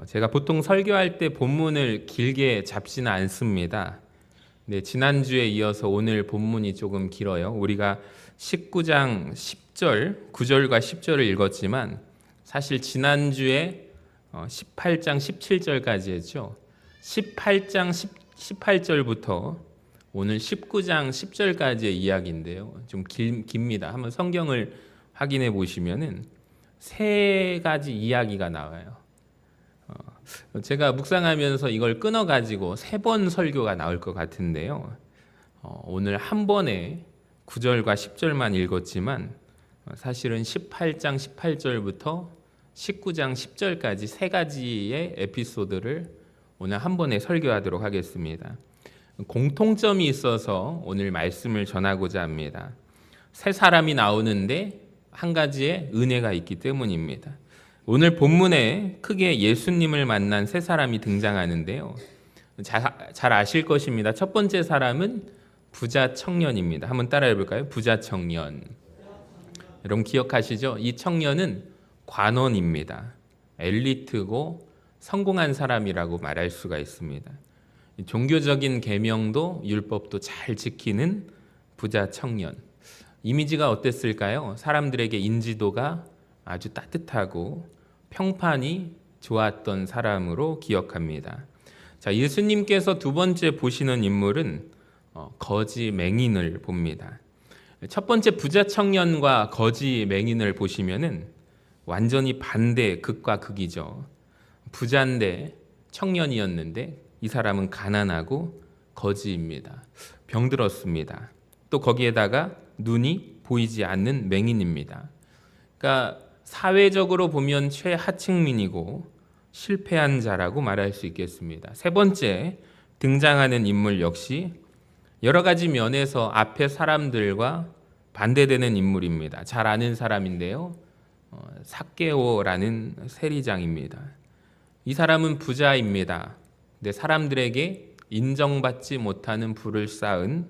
제가 보통 설교할 때 본문을 길게 잡지는 않습니다. 네, 지난주에 이어서 오늘 본문이 조금 길어요. 우리가 19장 10절, 9절과 10절을 읽었지만 사실 지난주에 18장 17절까지 했죠. 18장 18절부터 오늘 19장 10절까지의 이야기인데요. 좀 깁니다. 한번 성경을 확인해 보시면은 세 가지 이야기가 나와요. 제가 묵상하면서 이걸 끊어가지고 3번 설교가 나올 것 같은데요. 오늘 한 번에 9절과 10절만 읽었지만 사실은 18장 18절부터 19장 10절까지 3가지의 에피소드를 오늘 한 번에 설교하도록 하겠습니다. 공통점이 있어서 오늘 말씀을 전하고자 합니다. 세 사람이 나오는데 한 가지의 은혜가 있기 때문입니다. 오늘 본문에 크게 예수님을 만난 세 사람이 등장하는데요. 잘 아실 것입니다. 첫 번째 사람은 부자 청년입니다. 한번 따라해 볼까요? 부자 청년. 여러분 기억하시죠? 이 청년은 관원입니다. 엘리트고 성공한 사람이라고 말할 수가 있습니다. 종교적인 계명도 율법도 잘 지키는 부자 청년. 이미지가 어땠을까요? 사람들에게 인지도가 아주 따뜻하고 평판이 좋았던 사람으로 기억합니다. 자, 예수님께서 두 번째 보시는 인물은 거지 맹인을 봅니다. 첫 번째 부자 청년과 거지 맹인을 보시면은 완전히 반대, 극과 극이죠. 부자인데 청년이었는데 이 사람은 가난하고 거지입니다. 병들었습니다. 또 거기에다가 눈이 보이지 않는 맹인입니다. 그러니까 사회적으로 보면 최하층민이고 실패한 자라고 말할 수 있겠습니다. 세 번째 등장하는 인물 역시 여러 가지 면에서 앞에 사람들과 반대되는 인물입니다. 잘 아는 사람인데요. 삭개오라는 세리장입니다. 이 사람은 부자입니다. 근데 사람들에게 인정받지 못하는 부를 쌓은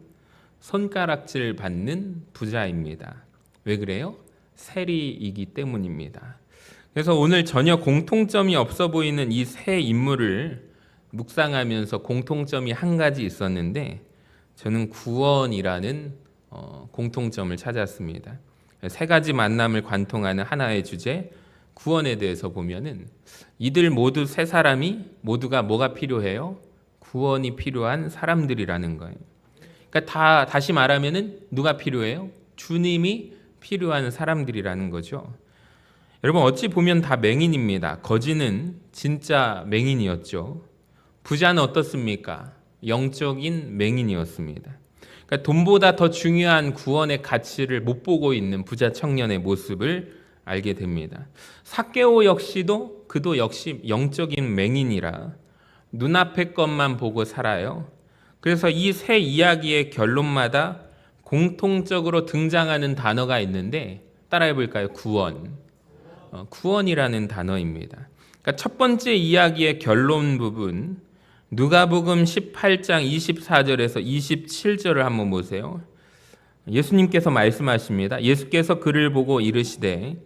손가락질 받는 부자입니다. 왜 그래요? 세리이기 때문입니다. 그래서 오늘 전혀 공통점이 없어 보이는 이 세 인물을 묵상하면서 공통점이 한 가지 있었는데 저는 구원이라는 공통점을 찾았습니다. 세 가지 만남을 관통하는 하나의 주제 구원에 대해서 보면은 이들 모두 세 사람이 모두가 뭐가 필요해요? 구원이 필요한 사람들이라는 거예요. 그러니까 다시 말하면은 누가 필요해요? 주님이 필요한 사람들이라는 거죠. 여러분 어찌 보면 다 맹인입니다. 거지는 진짜 맹인이었죠. 부자는 어떻습니까? 영적인 맹인이었습니다. 그러니까 돈보다 더 중요한 구원의 가치를 못 보고 있는 부자 청년의 모습을 알게 됩니다. 삭개오 역시도 그도 역시 영적인 맹인이라 눈앞의 것만 보고 살아요. 그래서 이 세 이야기의 결론마다 공통적으로 등장하는 단어가 있는데 따라해 볼까요? 구원. 구원이라는 단어입니다. 그러니까 첫 번째 이야기의 결론 부분 누가복음 18장 24절에서 27절을 한번 보세요. 예수님께서 말씀하십니다. 예수께서 그를 보고 이르시되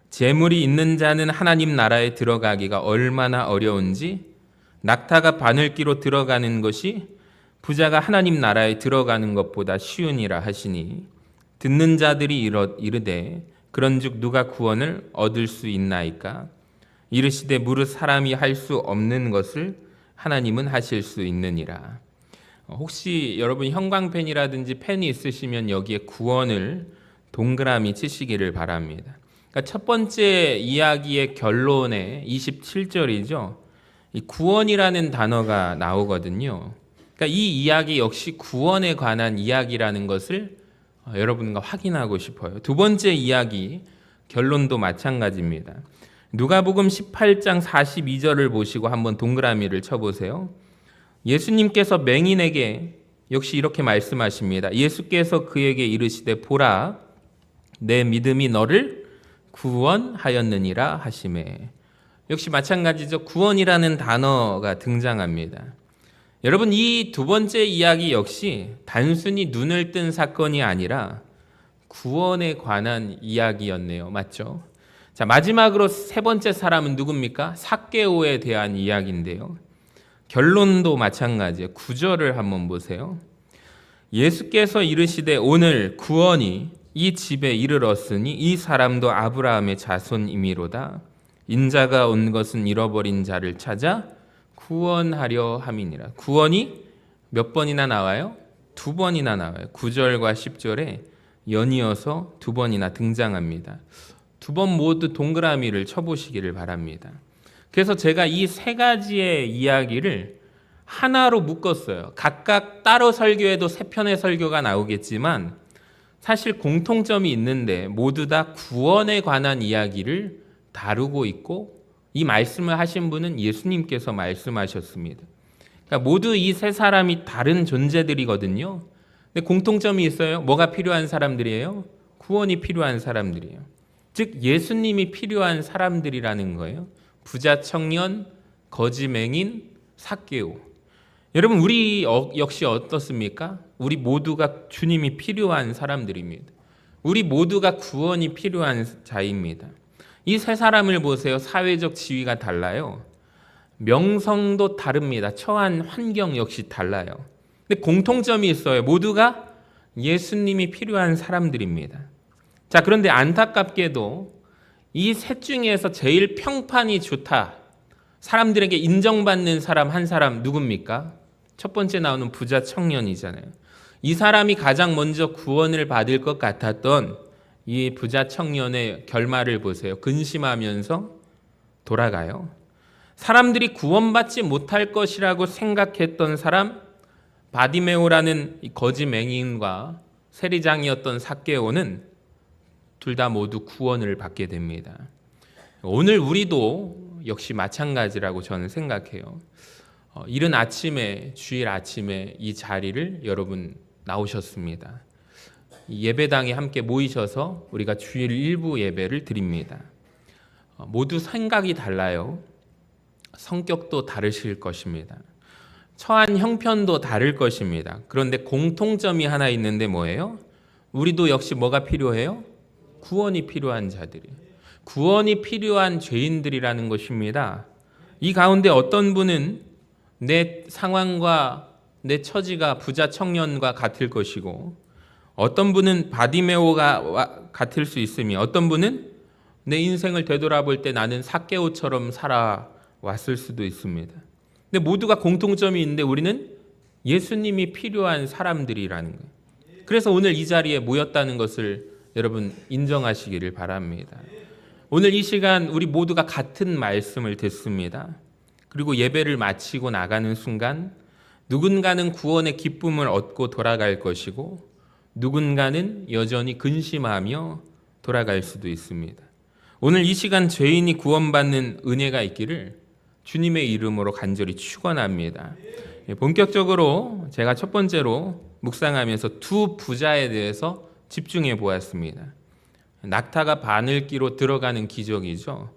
재물이 있는 자는 하나님 나라에 들어가기가 얼마나 어려운지 낙타가 바늘기로 들어가는 것이 부자가 하나님 나라에 들어가는 것보다 쉬우니라 하시니 듣는 자들이 이르되 그런즉 누가 구원을 얻을 수 있나이까 이르시되 무릇 사람이 할 수 없는 것을 하나님은 하실 수 있느니라. 혹시 여러분 형광펜이라든지 펜이 있으시면 여기에 구원을 동그라미 치시기를 바랍니다. 그러니까 첫 번째 이야기의 결론에 27절이죠. 이 구원이라는 단어가 나오거든요. 그러니까 이 이야기 역시 구원에 관한 이야기라는 것을 여러분과 확인하고 싶어요. 두 번째 이야기 결론도 마찬가지입니다. 누가복음 18장 42절을 보시고 한번 동그라미를 쳐보세요. 예수님께서 맹인에게 역시 이렇게 말씀하십니다. 예수께서 그에게 이르시되 보라 내 믿음이 너를 구원하였느니라 하시매. 역시 마찬가지죠. 구원이라는 단어가 등장합니다. 여러분 이 두 번째 이야기 역시 단순히 눈을 뜬 사건이 아니라 구원에 관한 이야기였네요. 맞죠? 자, 마지막으로 세 번째 사람은 누굽니까? 삭개오에 대한 이야기인데요. 결론도 마찬가지예요. 9절을 한번 보세요. 예수께서 이르시되 오늘 구원이 이 집에 이르렀으니 이 사람도 아브라함의 자손이미로다. 인자가 온 것은 잃어버린 자를 찾아 구원하려 함이니라. 구원이 몇 번이나 나와요? 2번이나 나와요. 9절과 10절에 연이어서 2번이나 등장합니다. 2번 모두 동그라미를 쳐보시기를 바랍니다. 그래서 제가 이 세 가지의 이야기를 하나로 묶었어요. 각각 따로 설교해도 3편의 설교가 나오겠지만 사실 공통점이 있는데 모두 다 구원에 관한 이야기를 다루고 있고, 이 말씀을 하신 분은 예수님께서 말씀하셨습니다. 그러니까 모두 이 세 사람이 다른 존재들이거든요. 근데 공통점이 있어요. 뭐가 필요한 사람들이에요? 구원이 필요한 사람들이에요. 즉 예수님이 필요한 사람들이라는 거예요. 부자 청년, 거지 맹인, 삭개오. 여러분, 우리 역시 어떻습니까? 우리 모두가 주님이 필요한 사람들입니다. 우리 모두가 구원이 필요한 자입니다. 이 세 사람을 보세요. 사회적 지위가 달라요. 명성도 다릅니다. 처한 환경 역시 달라요. 근데 공통점이 있어요. 모두가 예수님이 필요한 사람들입니다. 자, 그런데 안타깝게도 이 셋 중에서 제일 평판이 좋다, 사람들에게 인정받는 사람 한 사람 누굽니까? 첫 번째 나오는 부자 청년이잖아요. 이 사람이 가장 먼저 구원을 받을 것 같았던 이 부자 청년의 결말을 보세요. 근심하면서 돌아가요. 사람들이 구원받지 못할 것이라고 생각했던 사람, 바디메오라는 거지 맹인과 세리장이었던 삭개오는 둘 다 모두 구원을 받게 됩니다. 오늘 우리도 역시 마찬가지라고 저는 생각해요. 이른 아침에, 주일 아침에 이 자리를 여러분 나오셨습니다. 예배당에 함께 모이셔서 우리가 주일 일부 예배를 드립니다. 모두 생각이 달라요. 성격도 다르실 것입니다. 처한 형편도 다를 것입니다. 그런데 공통점이 하나 있는데 뭐예요? 우리도 역시 뭐가 필요해요? 구원이 필요한 자들이에요. 구원이 필요한 죄인들이라는 것입니다. 이 가운데 어떤 분은 내 상황과 내 처지가 부자 청년과 같을 것이고, 어떤 분은 바디메오가 같을 수 있으며, 어떤 분은 내 인생을 되돌아볼 때 나는 삭개오처럼 살아왔을 수도 있습니다. 근데 모두가 공통점이 있는데 우리는 예수님이 필요한 사람들이라는 거예요. 그래서 오늘 이 자리에 모였다는 것을 여러분 인정하시기를 바랍니다. 오늘 이 시간 우리 모두가 같은 말씀을 듣습니다. 그리고 예배를 마치고 나가는 순간 누군가는 구원의 기쁨을 얻고 돌아갈 것이고, 누군가는 여전히 근심하며 돌아갈 수도 있습니다. 오늘 이 시간 죄인이 구원받는 은혜가 있기를 주님의 이름으로 간절히 축원합니다. 본격적으로 제가 첫 번째로 묵상하면서 두 부자에 대해서 집중해 보았습니다. 낙타가 바늘기로 들어가는 기적이죠.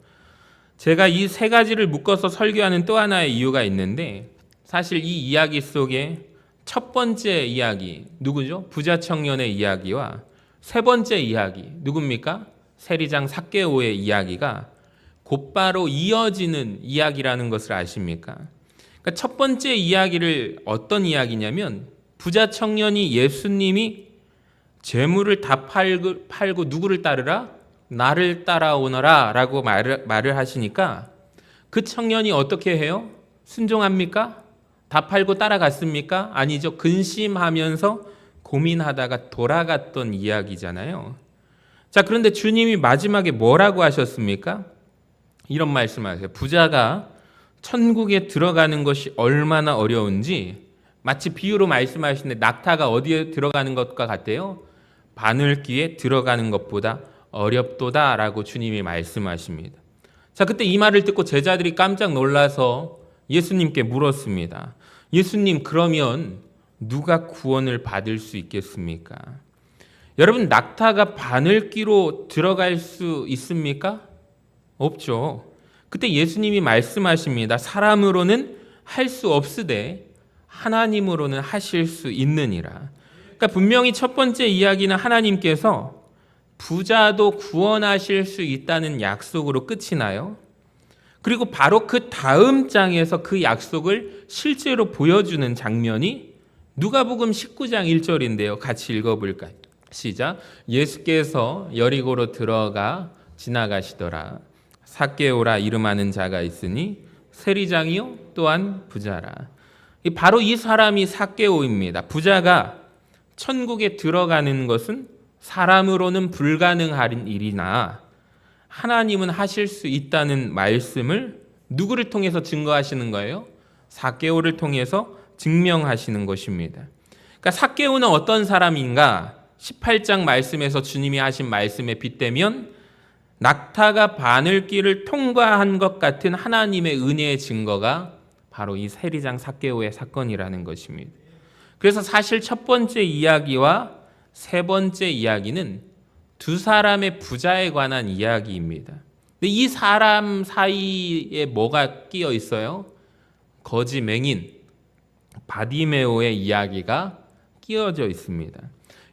제가 이 세 가지를 묶어서 설교하는 또 하나의 이유가 있는데, 사실 이 이야기 속에 첫 번째 이야기 누구죠? 부자 청년의 이야기와 세 번째 이야기 누굽니까? 세리장 삭개오의 이야기가 곧바로 이어지는 이야기라는 것을 아십니까? 그러니까 첫 번째 이야기를 어떤 이야기냐면, 부자 청년이 예수님이 재물을 다 팔고 누구를 따르라? 나를 따라오너라 라고 말을 하시니까 그 청년이 어떻게 해요? 순종합니까? 다 팔고 따라갔습니까? 아니죠. 근심하면서 고민하다가 돌아갔던 이야기잖아요. 자, 그런데 주님이 마지막에 뭐라고 하셨습니까? 이런 말씀하세요. 부자가 천국에 들어가는 것이 얼마나 어려운지, 마치 비유로 말씀하시는데 낙타가 어디에 들어가는 것과 같아요? 바늘귀에 들어가는 것보다 어렵도다라고 주님이 말씀하십니다. 자, 그때 이 말을 듣고 제자들이 깜짝 놀라서 예수님께 물었습니다. 예수님, 그러면 누가 구원을 받을 수 있겠습니까? 여러분, 낙타가 바늘귀로 들어갈 수 있습니까? 없죠. 그때 예수님이 말씀하십니다. 사람으로는 할 수 없으되 하나님으로는 하실 수 있느니라. 그러니까 분명히 첫 번째 이야기는 하나님께서 부자도 구원하실 수 있다는 약속으로 끝이 나요. 그리고 바로 그 다음 장에서 그 약속을 실제로 보여주는 장면이 누가복음 19장 1절인데요. 같이 읽어볼까요? 시작. 예수께서 여리고로 들어가 지나가시더라. 삭개오라 이름하는 자가 있으니 세리장이요 또한 부자라. 바로 이 사람이 삭개오입니다. 부자가 천국에 들어가는 것은 사람으로는 불가능한 일이나 하나님은 하실 수 있다는 말씀을 누구를 통해서 증거하시는 거예요? 삭개오를 통해서 증명하시는 것입니다. 그러니까 삭개오는 어떤 사람인가? 18장 말씀에서 주님이 하신 말씀에 빗대면 낙타가 바늘길을 통과한 것 같은 하나님의 은혜의 증거가 바로 이 세리장 삭개오의 사건이라는 것입니다. 그래서 사실 첫 번째 이야기와 세 번째 이야기는 두 사람의 부자에 관한 이야기입니다. 근데 이 사람 사이에 뭐가 끼어 있어요? 거지 맹인 바디메오의 이야기가 끼어져 있습니다.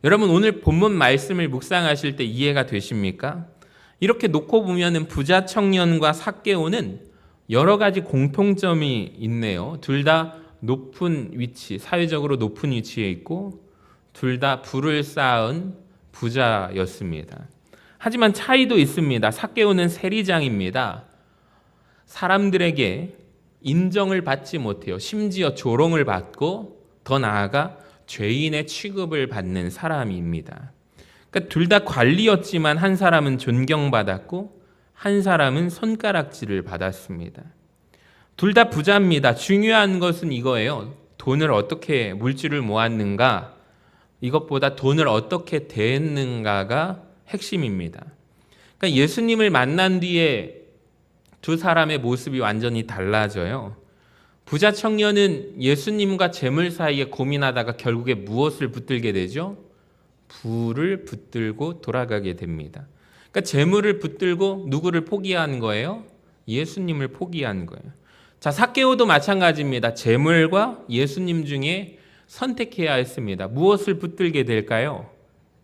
여러분 오늘 본문 말씀을 묵상하실 때 이해가 되십니까? 이렇게 놓고 보면은 부자 청년과 삭개오는 여러 가지 공통점이 있네요. 둘 다 높은 위치, 사회적으로 높은 위치에 있고 둘 다 부를 쌓은 부자였습니다. 하지만 차이도 있습니다. 삭개오는 세리장입니다. 사람들에게 인정을 받지 못해요. 심지어 조롱을 받고 더 나아가 죄인의 취급을 받는 사람입니다. 그러니까 둘 다 관리였지만 한 사람은 존경받았고 한 사람은 손가락질을 받았습니다. 둘 다 부자입니다. 중요한 것은 이거예요. 돈을 어떻게 물질을 모았는가, 이것보다 돈을 어떻게 대했는가가 핵심입니다. 그러니까 예수님을 만난 뒤에 두 사람의 모습이 완전히 달라져요. 부자 청년은 예수님과 재물 사이에 고민하다가 결국에 무엇을 붙들게 되죠? 부를 붙들고 돌아가게 됩니다. 그러니까 재물을 붙들고 누구를 포기한 거예요? 예수님을 포기한 거예요. 자, 삭개오도 마찬가지입니다. 재물과 예수님 중에 선택해야 했습니다. 무엇을 붙들게 될까요?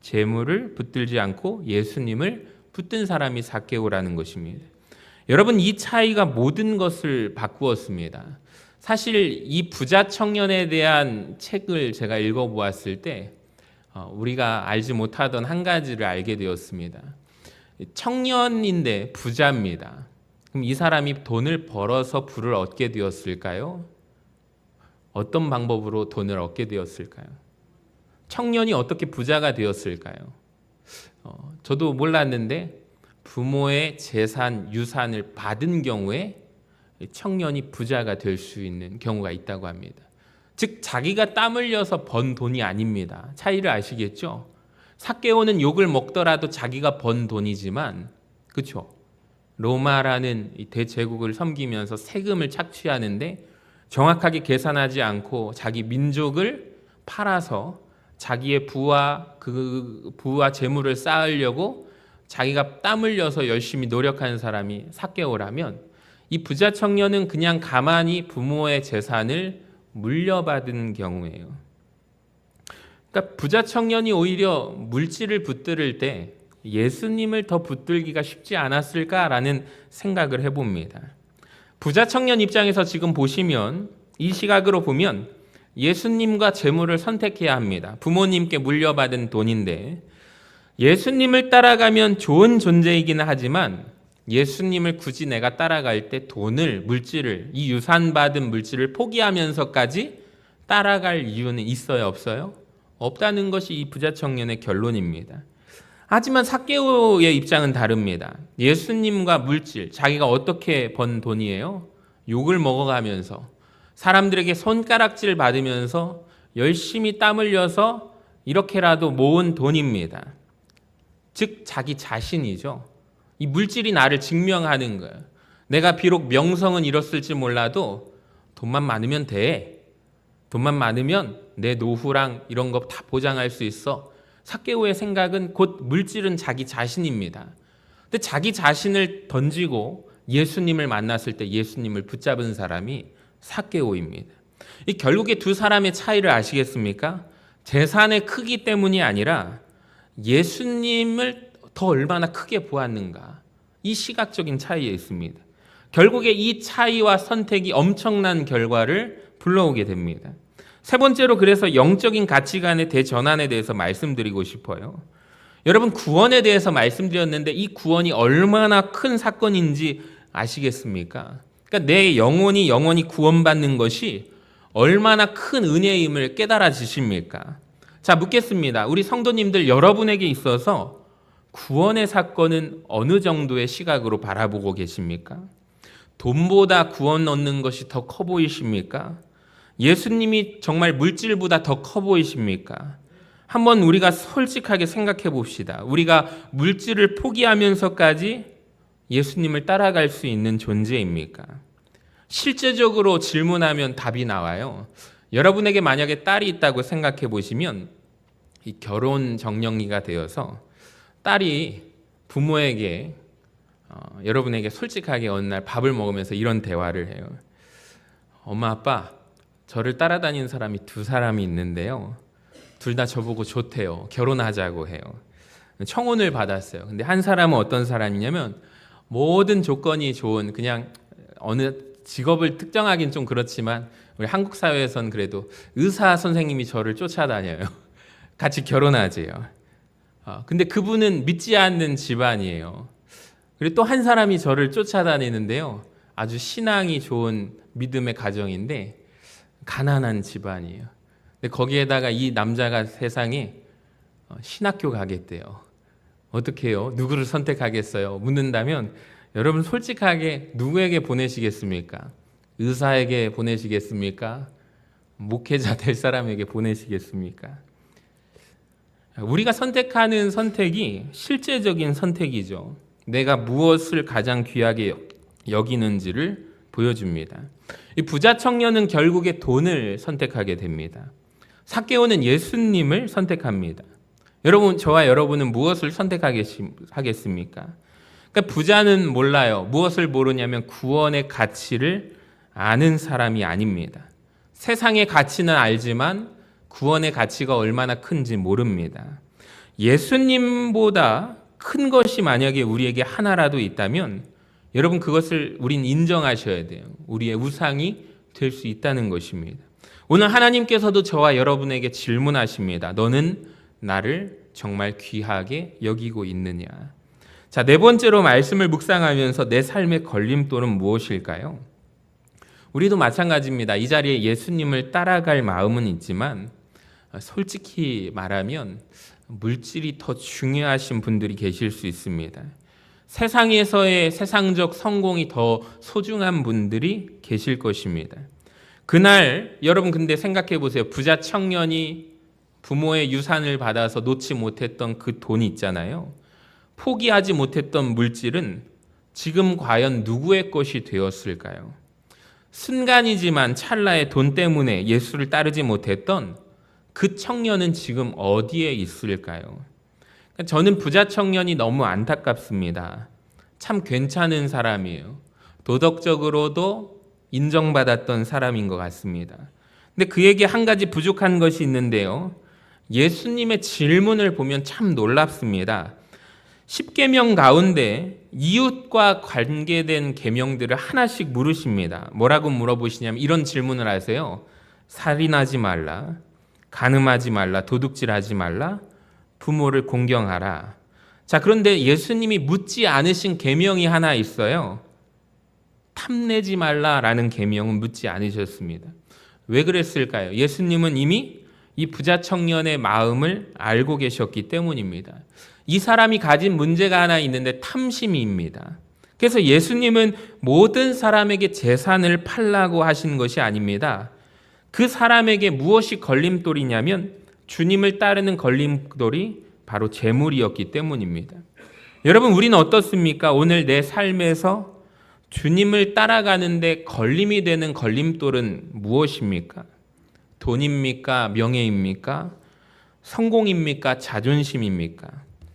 재물을 붙들지 않고 예수님을 붙든 사람이 삭개오라는 것입니다. 여러분, 이 차이가 모든 것을 바꾸었습니다. 사실 이 부자 청년에 대한 책을 제가 읽어보았을 때 우리가 알지 못하던 한 가지를 알게 되었습니다. 청년인데 부자입니다. 그럼 이 사람이 돈을 벌어서 부를 얻게 되었을까요? 어떤 방법으로 돈을 얻게 되었을까요? 청년이 어떻게 부자가 되었을까요? 저도 몰랐는데 부모의 재산, 유산을 받은 경우에 청년이 부자가 될 수 있는 경우가 있다고 합니다. 즉 자기가 땀 흘려서 번 돈이 아닙니다. 차이를 아시겠죠? 삭개오는 욕을 먹더라도 자기가 번 돈이지만, 그렇죠? 로마라는 이 대제국을 섬기면서 세금을 착취하는데 정확하게 계산하지 않고 자기 민족을 팔아서 자기의 부와 재물을 쌓으려고 자기가 땀 흘려서 열심히 노력하는 사람이 삭개오라면, 이 부자 청년은 그냥 가만히 부모의 재산을 물려받은 경우예요. 그러니까 부자 청년이 오히려 물질을 붙들을 때 예수님을 더 붙들기가 쉽지 않았을까라는 생각을 해봅니다. 부자 청년 입장에서 지금 보시면, 이 시각으로 보면 예수님과 재물을 선택해야 합니다. 부모님께 물려받은 돈인데 예수님을 따라가면 좋은 존재이기는 하지만 예수님을 굳이 내가 따라갈 때 돈을, 물질을, 이 유산받은 물질을 포기하면서까지 따라갈 이유는 있어요, 없어요? 없다는 것이 이 부자 청년의 결론입니다. 하지만 삭개오의 입장은 다릅니다. 예수님과 물질, 자기가 어떻게 번 돈이에요? 욕을 먹어가면서, 사람들에게 손가락질 받으면서 열심히 땀 흘려서 이렇게라도 모은 돈입니다. 즉 자기 자신이죠. 이 물질이 나를 증명하는 거예요. 내가 비록 명성은 잃었을지 몰라도 돈만 많으면 돼. 돈만 많으면 내 노후랑 이런 거 다 보장할 수 있어. 삭개오의 생각은 곧 물질은 자기 자신입니다. 근데 자기 자신을 던지고 예수님을 만났을 때 예수님을 붙잡은 사람이 삭개오입니다. 이 결국에 두 사람의 차이를 아시겠습니까? 재산의 크기 때문이 아니라 예수님을 더 얼마나 크게 보았는가. 이 시각적인 차이에 있습니다. 결국에 이 차이와 선택이 엄청난 결과를 불러오게 됩니다. 세 번째로 그래서 영적인 가치관의 대전환에 대해서 말씀드리고 싶어요. 여러분, 구원에 대해서 말씀드렸는데 이 구원이 얼마나 큰 사건인지 아시겠습니까? 그러니까 내 영혼이 구원받는 것이 얼마나 큰 은혜임을 깨달아지십니까? 자, 묻겠습니다. 우리 성도님들 여러분에게 있어서 구원의 사건은 어느 정도의 시각으로 바라보고 계십니까? 돈보다 구원 얻는 것이 더 커 보이십니까? 예수님이 정말 물질보다 더 커 보이십니까? 한번 우리가 솔직하게 생각해 봅시다. 우리가 물질을 포기하면서까지 예수님을 따라갈 수 있는 존재입니까? 실제적으로 질문하면 답이 나와요. 여러분에게 만약에 딸이 있다고 생각해 보시면 이 결혼 정년기가 되어서 딸이 부모에게 여러분에게 솔직하게 어느 날 밥을 먹으면서 이런 대화를 해요. 엄마, 아빠, 저를 따라다니는 사람이 두 사람이 있는데요. 둘 다 저보고 좋대요. 결혼하자고 해요. 청혼을 받았어요. 근데 한 사람은 어떤 사람이냐면 모든 조건이 좋은, 그냥 어느 직업을 특정하긴 좀 그렇지만 우리 한국 사회에서는 그래도 의사 선생님이 저를 쫓아다녀요. 같이 결혼하재요. 근데 그분은 믿지 않는 집안이에요. 그리고 또 한 사람이 저를 쫓아다니는데요. 아주 신앙이 좋은 믿음의 가정인데 가난한 집안이에요. 근데 거기에다가 이 남자가 세상에 신학교 가겠대요. 어떻게 해요? 누구를 선택하겠어요? 묻는다면 여러분 솔직하게 누구에게 보내시겠습니까? 의사에게 보내시겠습니까? 목회자 될 사람에게 보내시겠습니까? 우리가 선택하는 선택이 실제적인 선택이죠. 내가 무엇을 가장 귀하게 여기는지를 보여줍니다. 이 부자 청년은 결국에 돈을 선택하게 됩니다. 삭개오는 예수님을 선택합니다. 여러분, 저와 여러분은 무엇을 선택하겠습니까? 그러니까 부자는 몰라요. 무엇을 모르냐면 구원의 가치를 아는 사람이 아닙니다. 세상의 가치는 알지만 구원의 가치가 얼마나 큰지 모릅니다. 예수님보다 큰 것이 만약에 우리에게 하나라도 있다면 여러분 그것을 우린 인정하셔야 돼요. 우리의 우상이 될 수 있다는 것입니다. 오늘 하나님께서도 저와 여러분에게 질문하십니다. 너는 나를 정말 귀하게 여기고 있느냐? 자, 네 번째로 말씀을 묵상하면서 내 삶의 걸림돌은 무엇일까요? 우리도 마찬가지입니다. 이 자리에 예수님을 따라갈 마음은 있지만 솔직히 말하면 물질이 더 중요하신 분들이 계실 수 있습니다. 세상에서의 세상적 성공이 더 소중한 분들이 계실 것입니다. 그날 여러분 근데 생각해 보세요. 부자 청년이 부모의 유산을 받아서 놓지 못했던 그 돈이 있잖아요. 포기하지 못했던 물질은 지금 과연 누구의 것이 되었을까요? 순간이지만 찰나의 돈 때문에 예수를 따르지 못했던 그 청년은 지금 어디에 있을까요? 저는 부자 청년이 너무 안타깝습니다. 참 괜찮은 사람이에요. 도덕적으로도 인정받았던 사람인 것 같습니다. 근데 그에게 한 가지 부족한 것이 있는데요. 예수님의 질문을 보면 참 놀랍습니다. 10계명 가운데 이웃과 관계된 계명들을 하나씩 물으십니다. 뭐라고 물어보시냐면 이런 질문을 하세요. 살인하지 말라, 간음하지 말라, 도둑질하지 말라, 부모를 공경하라. 자, 그런데 예수님이 묻지 않으신 계명이 하나 있어요. 탐내지 말라라는 계명은 묻지 않으셨습니다. 왜 그랬을까요? 예수님은 이미 이 부자 청년의 마음을 알고 계셨기 때문입니다. 이 사람이 가진 문제가 하나 있는데 탐심입니다. 그래서 예수님은 모든 사람에게 재산을 팔라고 하신 것이 아닙니다. 그 사람에게 무엇이 걸림돌이냐면 주님을 따르는 걸림돌이 바로 재물이었기 때문입니다. 여러분, 우리는 어떻습니까? 오늘 내 삶에서 주님을 따라가는데 걸림이 되는 걸림돌은 무엇입니까? 돈입니까? 명예입니까? 성공입니까? 자존심입니까?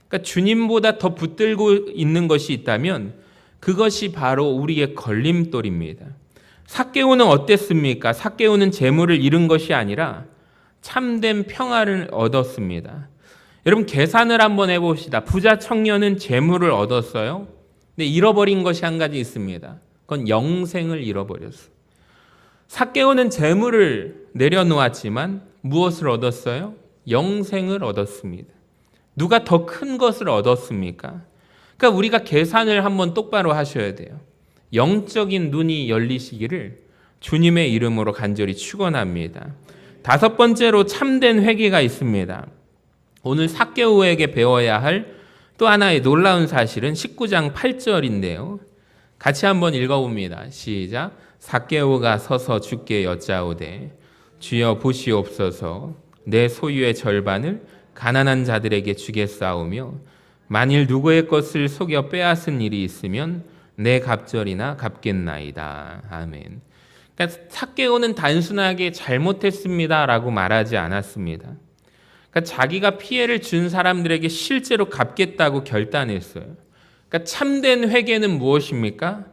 그러니까 주님보다 더 붙들고 있는 것이 있다면 그것이 바로 우리의 걸림돌입니다. 삭개오는 어땠습니까? 삭개오는 재물을 잃은 것이 아니라 참된 평화를 얻었습니다. 여러분 계산을 한번 해봅시다. 부자 청년은 재물을 얻었어요. 근데 잃어버린 것이 한 가지 있습니다. 그건 영생을 잃어버렸어요. 삭개오는 재물을 내려놓았지만 무엇을 얻었어요? 영생을 얻었습니다. 누가 더 큰 것을 얻었습니까? 그러니까 우리가 계산을 한번 똑바로 하셔야 돼요. 영적인 눈이 열리시기를 주님의 이름으로 간절히 축원합니다. 다섯 번째로 참된 회개가 있습니다. 오늘 삭개오에게 배워야 할 또 하나의 놀라운 사실은 19장 8절인데요. 같이 한번 읽어봅니다. 시작. 삭개오가 서서 주께 여짜오되 주여 보시옵소서 내 소유의 절반을 가난한 자들에게 주겠사오며 만일 누구의 것을 속여 빼앗은 일이 있으면 내 갑절이나 갚겠나이다. 아멘. 그러니까 삭개오는 단순하게 잘못했습니다라고 말하지 않았습니다. 그러니까 자기가 피해를 준 사람들에게 실제로 갚겠다고 결단했어요. 그러니까 참된 회개는 무엇입니까?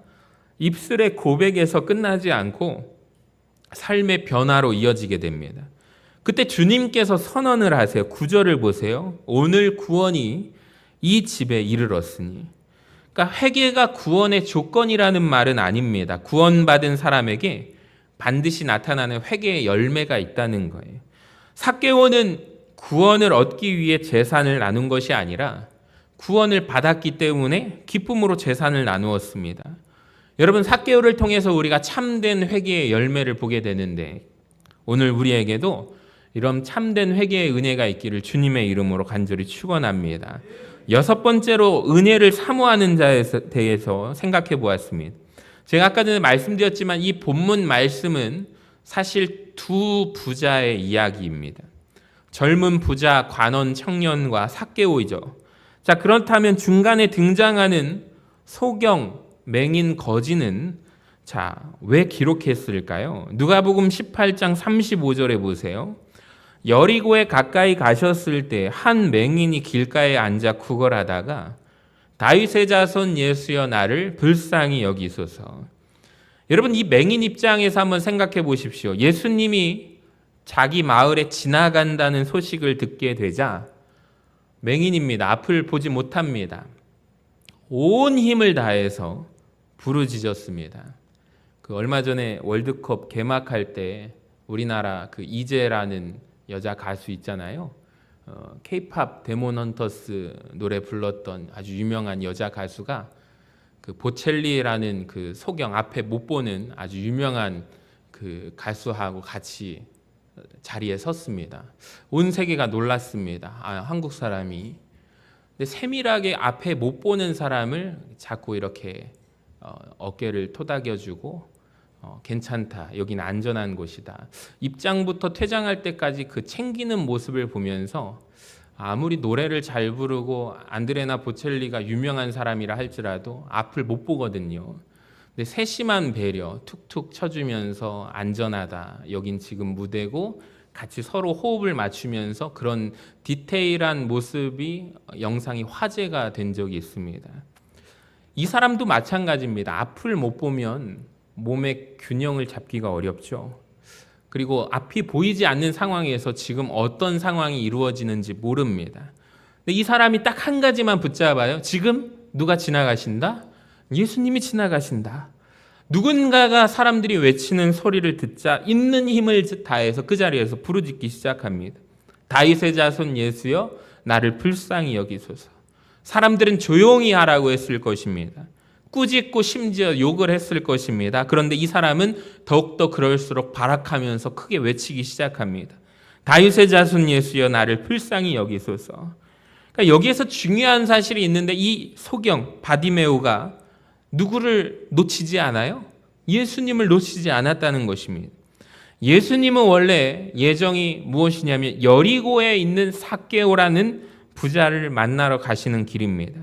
입술의 고백에서 끝나지 않고 삶의 변화로 이어지게 됩니다. 그때 주님께서 선언을 하세요. 9절을 보세요. 오늘 구원이 이 집에 이르렀으니. 그러니까 회개가 구원의 조건이라는 말은 아닙니다. 구원받은 사람에게 반드시 나타나는 회개의 열매가 있다는 거예요. 삭개오는 구원을 얻기 위해 재산을 나눈 것이 아니라 구원을 받았기 때문에 기쁨으로 재산을 나누었습니다. 여러분, 삭개오를 통해서 우리가 참된 회개의 열매를 보게 되는데 오늘 우리에게도 이런 참된 회개의 은혜가 있기를 주님의 이름으로 간절히 축원합니다. 여섯 번째로 은혜를 사모하는 자에 대해서 생각해 보았습니다. 제가 아까 전에 말씀드렸지만 이 본문 말씀은 사실 두 부자의 이야기입니다. 젊은 부자 관원 청년과 삭개오이죠. 자, 그렇다면 중간에 등장하는 소경 맹인 거지는 왜 기록했을까요? 누가복음 18장 35절에 보세요. 여리고에 가까이 가셨을 때 한 맹인이 길가에 앉아 구걸하다가 다윗의 자손 예수여 나를 불쌍히 여기소서. 여러분, 이 맹인 입장에서 한번 생각해 보십시오. 예수님이 자기 마을에 지나간다는 소식을 듣게 되자 맹인입니다. 앞을 보지 못합니다. 온 힘을 다해서 부르짖었습니다. 얼마 전에 월드컵 개막할 때 우리나라 이재라는 여자 가수 있잖아요. K-팝 데몬 헌터스 노래 불렀던 아주 유명한 여자 가수가 보첼리라는 소경 앞에 못 보는 아주 유명한 가수하고 같이 자리에 섰습니다. 온 세계가 놀랐습니다. 한국 사람이. 근데 세밀하게 앞에 못 보는 사람을 자꾸 이렇게 어깨를 토닥여주고 괜찮다. 여긴 안전한 곳이다. 입장부터 퇴장할 때까지 챙기는 모습을 보면서 아무리 노래를 잘 부르고 안드레나 보첼리가 유명한 사람이라 할지라도 앞을 못 보거든요. 근데 세심한 배려 툭툭 쳐주면서 안전하다. 여긴 지금 무대고 같이 서로 호흡을 맞추면서 그런 디테일한 모습이 영상이 화제가 된 적이 있습니다. 이 사람도 마찬가지입니다. 앞을 못 보면 몸의 균형을 잡기가 어렵죠. 그리고 앞이 보이지 않는 상황에서 지금 어떤 상황이 이루어지는지 모릅니다. 근데 이 사람이 딱 한 가지만 붙잡아요. 지금 누가 지나가신다? 예수님이 지나가신다. 누군가가 사람들이 외치는 소리를 듣자 있는 힘을 다해서 그 자리에서 부르짖기 시작합니다. 다윗의 자손 예수여 나를 불쌍히 여기소서. 사람들은 조용히 하라고 했을 것입니다. 꾸짖고 심지어 욕을 했을 것입니다. 그런데 이 사람은 더욱더 그럴수록 발악하면서 크게 외치기 시작합니다. 다윗의 자손 예수여 나를 불쌍히 여기소서. 그러니까 여기에서 중요한 사실이 있는데 이 소경 바디메오가 누구를 놓치지 않아요? 예수님을 놓치지 않았다는 것입니다. 예수님은 원래 예정이 무엇이냐면 여리고에 있는 삭개오라는 부자를 만나러 가시는 길입니다.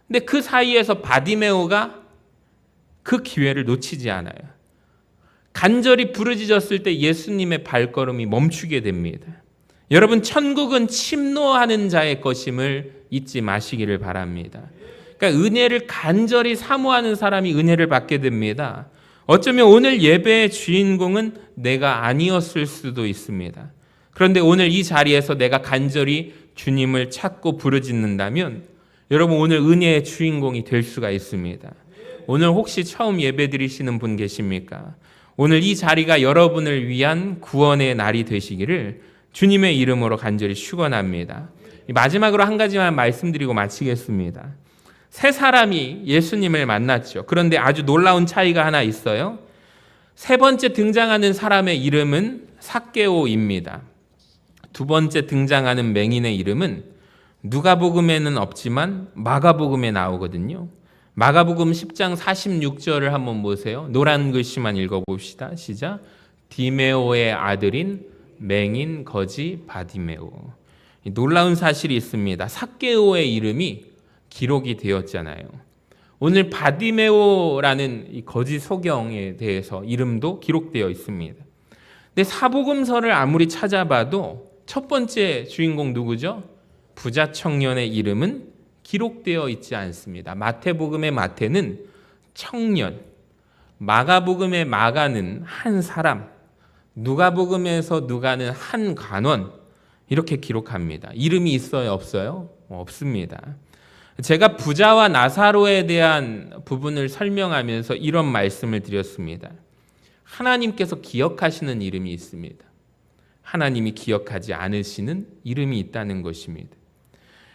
근데 그 사이에서 바디메오가 그 기회를 놓치지 않아요. 간절히 부르짖었을 때 예수님의 발걸음이 멈추게 됩니다. 여러분, 천국은 침노하는 자의 것임을 잊지 마시기를 바랍니다. 그러니까 은혜를 간절히 사모하는 사람이 은혜를 받게 됩니다. 어쩌면 오늘 예배의 주인공은 내가 아니었을 수도 있습니다. 그런데 오늘 이 자리에서 내가 간절히 주님을 찾고 부르짖는다면 여러분 오늘 은혜의 주인공이 될 수가 있습니다. 오늘 혹시 처음 예배드리시는 분 계십니까? 오늘 이 자리가 여러분을 위한 구원의 날이 되시기를 주님의 이름으로 간절히 축원합니다. 마지막으로 한 가지만 말씀드리고 마치겠습니다. 세 사람이 예수님을 만났죠. 그런데 아주 놀라운 차이가 하나 있어요. 세 번째 등장하는 사람의 이름은 삭개오입니다. 두 번째 등장하는 맹인의 이름은 누가복음에는 없지만 마가복음에 나오거든요. 마가복음 10장 46절을 한번 보세요. 노란 글씨만 읽어봅시다. 시작. 디메오의 아들인 맹인 거지 바디메오. 놀라운 사실이 있습니다. 삭개오의 이름이 기록이 되었잖아요. 오늘 바디메오라는 이 거짓 소경에 대해서 이름도 기록되어 있습니다. 근데 사복음서를 아무리 찾아봐도 첫 번째 주인공 누구죠? 부자 청년의 이름은 기록되어 있지 않습니다. 마태복음의 마태는 청년, 마가복음의 마가는 한 사람, 누가복음에서 누가는 한 관원, 이렇게 기록합니다. 이름이 있어요, 없어요? 없습니다. 제가 부자와 나사로에 대한 부분을 설명하면서 이런 말씀을 드렸습니다. 하나님께서 기억하시는 이름이 있습니다. 하나님이 기억하지 않으시는 이름이 있다는 것입니다.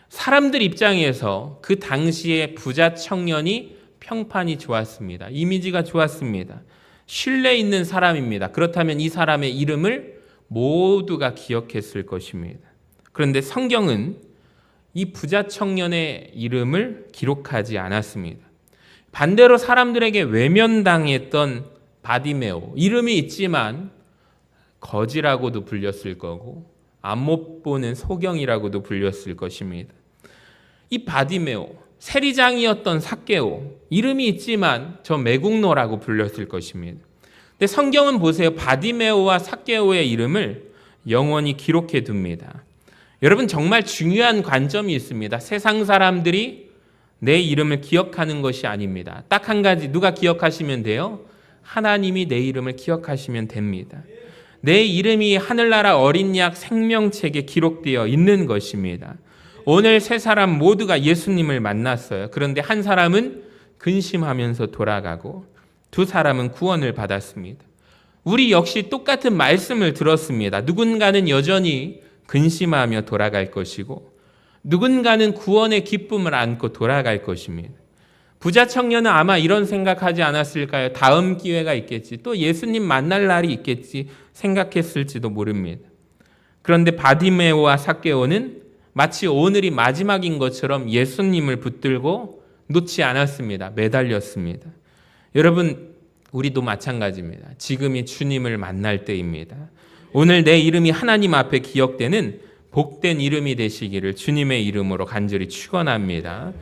사람들 입장에서 그 당시에 부자 청년이 평판이 좋았습니다. 이미지가 좋았습니다. 신뢰 있는 사람입니다. 그렇다면 이 사람의 이름을 모두가 기억했을 것입니다. 그런데 성경은 이 부자 청년의 이름을 기록하지 않았습니다. 반대로 사람들에게 외면당했던 바디메오, 이름이 있지만 거지라고도 불렸을 거고 안 못 보는 소경이라고도 불렸을 것입니다. 이 바디메오, 세리장이었던 삭개오, 이름이 있지만 저 매국노라고 불렸을 것입니다. 근데 성경은 보세요. 바디메오와 삭개오의 이름을 영원히 기록해 둡니다. 여러분 정말 중요한 관점이 있습니다. 세상 사람들이 내 이름을 기억하는 것이 아닙니다. 딱 한 가지 누가 기억하시면 돼요? 하나님이 내 이름을 기억하시면 됩니다. 내 이름이 하늘나라 어린 약 생명책에 기록되어 있는 것입니다. 오늘 세 사람 모두가 예수님을 만났어요. 그런데 한 사람은 근심하면서 돌아가고 두 사람은 구원을 받았습니다. 우리 역시 똑같은 말씀을 들었습니다. 누군가는 여전히 근심하며 돌아갈 것이고 누군가는 구원의 기쁨을 안고 돌아갈 것입니다. 부자 청년은 아마 이런 생각하지 않았을까요? 다음 기회가 있겠지. 또 예수님 만날 날이 있겠지 생각했을지도 모릅니다. 그런데 바디메오와 삭개오는 마치 오늘이 마지막인 것처럼 예수님을 붙들고 놓지 않았습니다. 매달렸습니다. 여러분 우리도 마찬가지입니다. 지금이 주님을 만날 때입니다. 오늘 내 이름이 하나님 앞에 기억되는 복된 이름이 되시기를 주님의 이름으로 간절히 축원합니다.